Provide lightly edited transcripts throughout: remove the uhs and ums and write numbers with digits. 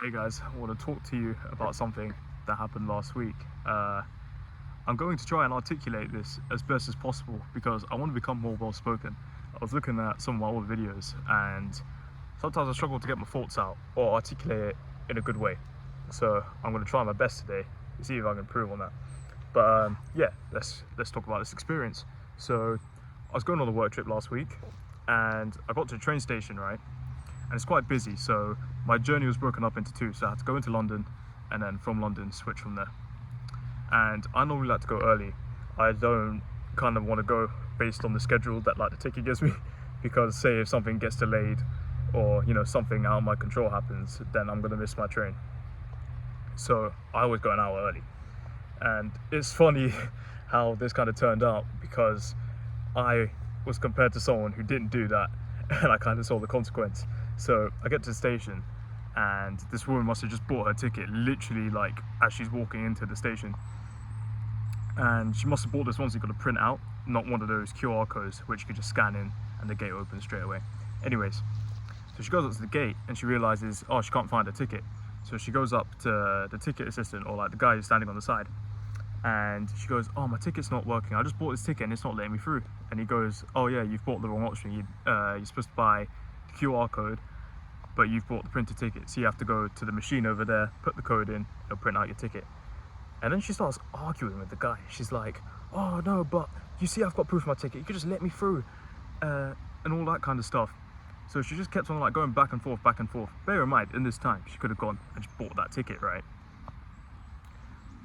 Hey guys, I want to talk to you about something that happened last week. I'm going to try and articulate this as best as possible because I want to become more well spoken. I was looking at some of my old videos and sometimes I struggle to get my thoughts out or articulate it in a good way. So I'm going to try my best today to see if I can improve on that. But yeah, let's talk about this experience. So I was going on a work trip last week and I got to the train station, right? And it's quite busy, so my journey was broken up into two. So I had to go into London and then from London switch from there. And I normally like to go early. I don't kind of want to go based on the schedule that like the ticket gives me, because say if something gets delayed or something out of my control happens, then I'm gonna miss my train. So I always go an hour early. And it's funny how this kind of turned out, because I was compared to someone who didn't do that and I kind of saw the consequence. So I get to the station and this woman must have just bought her ticket literally like as she's walking into the station, and she must have bought this one so you got to print out, not one of those QR codes which you could just scan in and the gate opens straight away. Anyways, so she goes up to the gate and she realizes, oh, she can't find her ticket. So she goes up to the ticket assistant, or like the guy who's standing on the side, and she goes, oh, my ticket's not working, I just bought this ticket and it's not letting me through. And he goes, oh yeah, you've bought the wrong option. You're supposed to buy the QR code, but you've bought the printed ticket, so you have to go to the machine over there, put the code in, it'll print out your ticket. And then she starts arguing with the guy. She's like, oh no, but you see I've got proof of my ticket, you could just let me through, and all that kind of stuff. So she just kept on like going back and forth. Bear in mind, in this time she could have gone and just bought that ticket, right?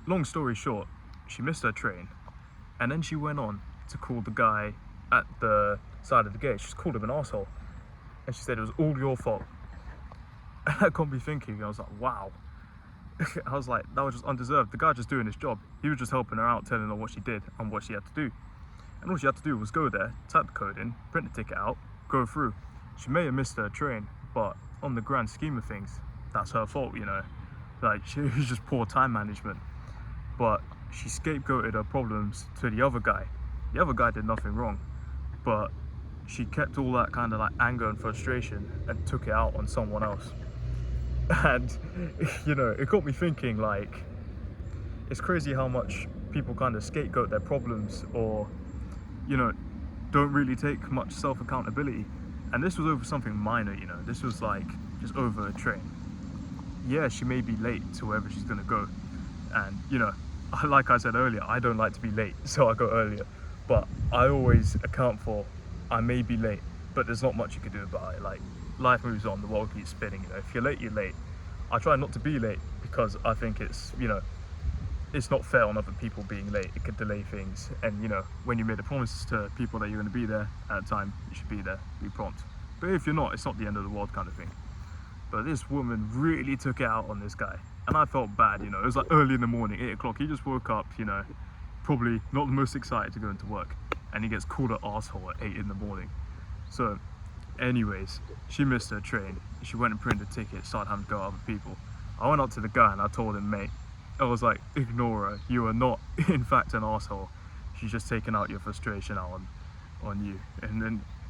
Long story short, she missed her train, and then she went on to call the guy at the side of the gate. She just called him an asshole, and she said it was all your fault. And that got me thinking. I was like, wow. I was like, that was just undeserved. The guy just doing his job. He was just helping her out, telling her what she did and what she had to do. And all she had to do was go there, type the code in, print the ticket out, go through. She may have missed her train, but on the grand scheme of things, that's her fault, Like, she was just poor time management. But she scapegoated her problems to the other guy. The other guy did nothing wrong, but she kept all that kind of like anger and frustration and took it out on someone else. And it got me thinking, like, it's crazy how much people kind of scapegoat their problems, or don't really take much self-accountability. And this was over something minor. This was like just over a train. Yeah, she may be late to wherever she's gonna go, and like I said earlier, I don't like to be late, so I go earlier. But I always account for, I may be late, but there's not much you can do about it. Like, life moves on, the world keeps spinning. If you're late, you're late. I try not to be late because I think it's it's not fair on other people being late. It could delay things, and when you made a promise to people that you're going to be there at a time, you should be there, be prompt. But if you're not, it's not the end of the world kind of thing. But this woman really took it out on this guy, and I felt bad. It was like early in the morning, 8 o'clock. He just woke up, probably not the most excited to go into work, and he gets called an asshole at 8 in the morning. So anyways, she missed her train. She went and printed a ticket, started having to go at other people. I went up to the guy and I told him, mate, I was like, ignore her. You are not, in fact, an asshole. She's just taking out your frustration out on you. And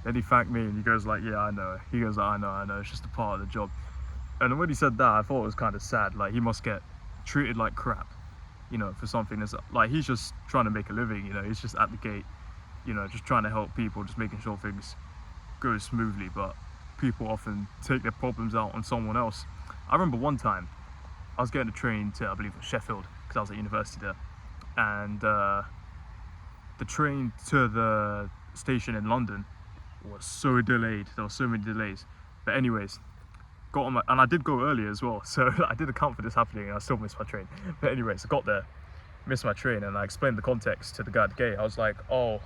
then he thanked me and he goes like, yeah, I know. He goes, I know, it's just a part of the job. And when he said that, I thought it was kind of sad. Like, he must get treated like crap, for something that's like, he's just trying to make a living, he's just at the gate, just trying to help people, just making sure things go smoothly. But people often take their problems out on someone else. I remember one time I was getting a train to, I believe it was Sheffield, because I was at university there, and the train to the station in London was so delayed. There were so many delays. But anyways, got on and I did go earlier as well, so I did account for this happening and I still missed my train. But anyways, I got there, missed my train, and I explained the context to the guy at the gate. I was like, oh,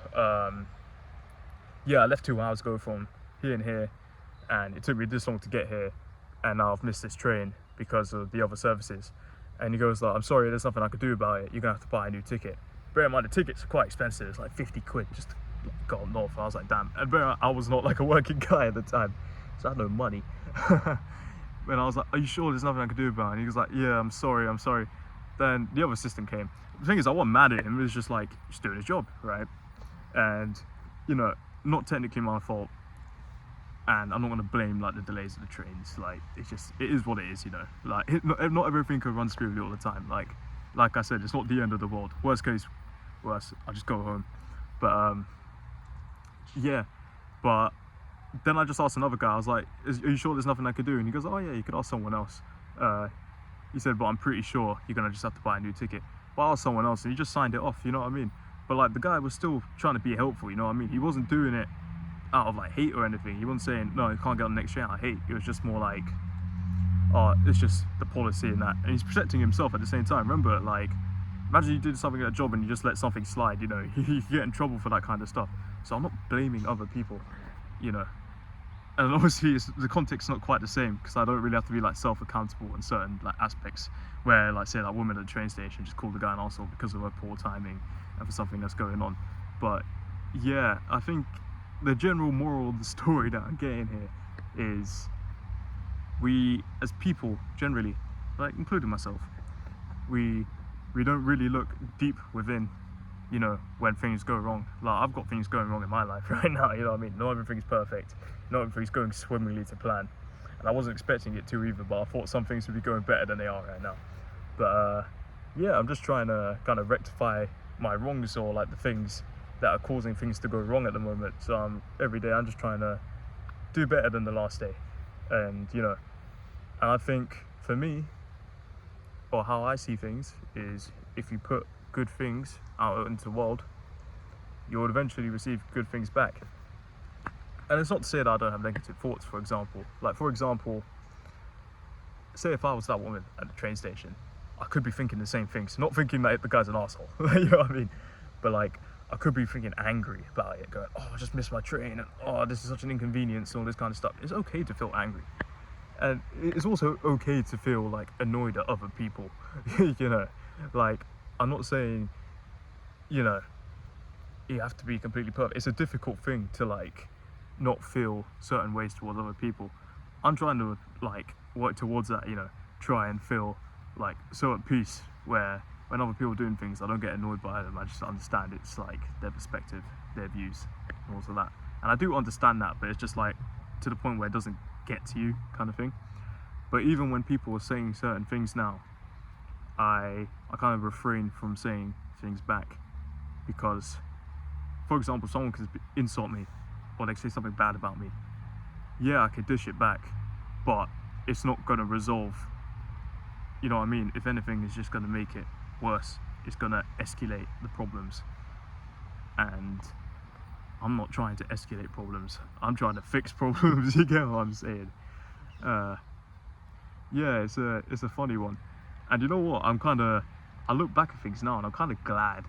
yeah, I left 2 hours ago from here and here, and it took me this long to get here, and now I've missed this train because of the other services. And he goes like, I'm sorry, there's nothing I could do about it, you're gonna have to buy a new ticket. Bear in mind, the tickets are quite expensive. It's like 50 quid just to go up north. I was like, damn. And bear in mind, I was not like a working guy at the time, so I had no money. And I was like, are you sure there's nothing I could do about it? And he was like, yeah, I'm sorry. Then the other assistant came. The thing is, I wasn't mad at him. It was just like, just doing his job, right? And not technically my fault. and I'm not gonna blame like the delays of the trains. Like it is what it is, you know. Like not everything can run smoothly all the time. Like I said, it's not the end of the world. Worst case, worse, I'll just go home. But yeah, but then I just asked another guy. I was like, are you sure there's nothing I could do? And he goes, oh yeah, you could ask someone else. He said, but I'm pretty sure you're gonna just have to buy a new ticket. But I asked someone else, and he just signed it off. You know what I mean? But like the guy was still trying to be helpful. You know what I mean? He wasn't doing it out of like hate or anything. He wasn't saying no, you can't get on the next train out of hate. It was just more like, oh, it's just the policy and that. And he's protecting himself at the same time. Remember, like, imagine you did something at a job and you just let something slide. You know, you get in trouble for that kind of stuff. So I'm not blaming other people. You know. And obviously the context's not quite the same, because I don't really have to be like self-accountable in certain like aspects where, like, say, that woman at the train station just called the guy an arsehole because of her poor timing and for something that's going on. But yeah, I think the general moral of the story that I'm getting here is we as people generally, like including myself, we don't really look deep within, you know, when things go wrong. Like, I've got things going wrong in my life right now, you know what I mean? Not everything's perfect, not everything's going swimmingly to plan, and I wasn't expecting it to either, but I thought some things would be going better than they are right now. But yeah, I'm just trying to kind of rectify my wrongs, or like the things that are causing things to go wrong at the moment. So every day I'm just trying to do better than the last day. And you know, and I think for me, or how I see things, is if you put good things out into the world, you will eventually receive good things back. And it's not to say that I don't have negative thoughts. For example, say if I was that woman at the train station, I could be thinking the same things. Not thinking that the guy's an arsehole, you know what I mean? But like, I could be thinking angry about it, going, oh, I just missed my train, and oh, this is such an inconvenience, and all this kind of stuff. It's okay to feel angry. And it's also okay to feel like annoyed at other people, you know? Like, I'm not saying, you know, you have to be completely perfect. It's a difficult thing to like not feel certain ways towards other people. I'm trying to like work towards that, you know, try and feel like so at peace, where when other people are doing things, I don't get annoyed by them. I just understand it's like their perspective, their views, and all of that. And I do understand that, but it's just like to the point where it doesn't get to you, kind of thing. But even when people are saying certain things now, I kind of refrain from saying things back, because, for example, someone could insult me or they say something bad about me. Yeah, I could dish it back, but it's not going to resolve, you know what I mean? If anything, it's just going to make it worse. It's going to escalate the problems. And I'm not trying to escalate problems. I'm trying to fix problems, you get what I'm saying? Yeah, it's a funny one. And you know what? I look back at things now and I'm kind of glad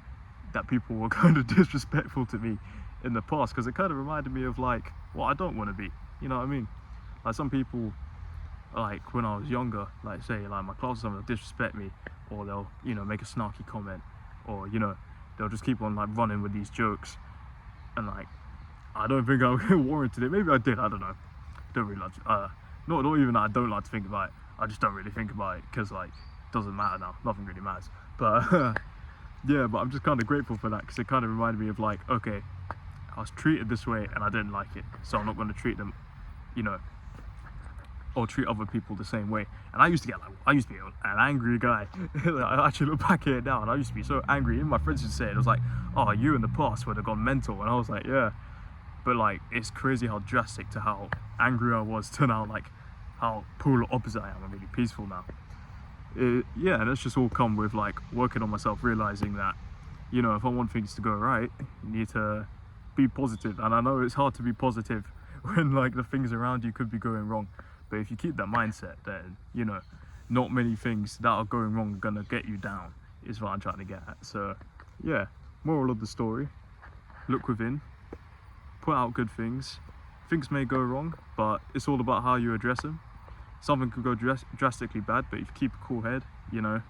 that people were kind of disrespectful to me in the past, because it kind of reminded me of like what I don't want to be, you know what I mean? Like, some people, like when I was younger, like say like my class or something, they'll disrespect me, or they'll, you know, make a snarky comment, or, you know, they'll just keep on like running with these jokes, and like I don't think I warranted it. Maybe I did, I don't know. Don't really like not even that I don't like to think about it, I just don't really think about it, because like it doesn't matter now, nothing really matters. But yeah, but I'm just kind of grateful for that, because it kind of reminded me of like, okay, I was treated this way and I didn't like it, so I'm not going to treat them, you know, or treat other people the same way. And I used to be an angry guy. I actually look back at it now, and I used to be so angry. Even my friends would say it. It was like, oh, you in the past would have gone mental. And I was like, yeah. But like, it's crazy how drastic to how angry I was to now, like how polar opposite I am. I'm really peaceful now. Yeah, and it's just all come with like working on myself, realizing that, you know, if I want things to go right, you need to be positive. And I know it's hard to be positive when like the things around you could be going wrong, but if you keep that mindset, then, you know, not many things that are going wrong are gonna get you down, is what I'm trying to get at. So yeah, moral of the story, look within, put out good things. Things may go wrong, but it's all about how you address them. Something could go drastically bad, but if you keep a cool head, you know,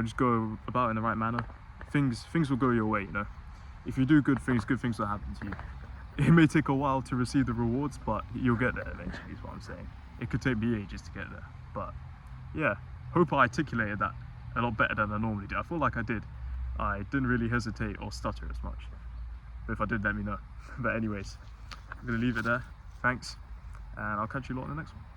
just go about in the right manner, things will go your way, you know. If you do good things will happen to you. It may take a while to receive the rewards, but you'll get there eventually, is what I'm saying. It could take me ages to get there, but yeah, hope I articulated that a lot better than I normally do. I feel like I did. I didn't really hesitate or stutter as much, but if I did, let me know. But anyways, I'm gonna leave it there. thanks, and I'll catch you lot in the next one.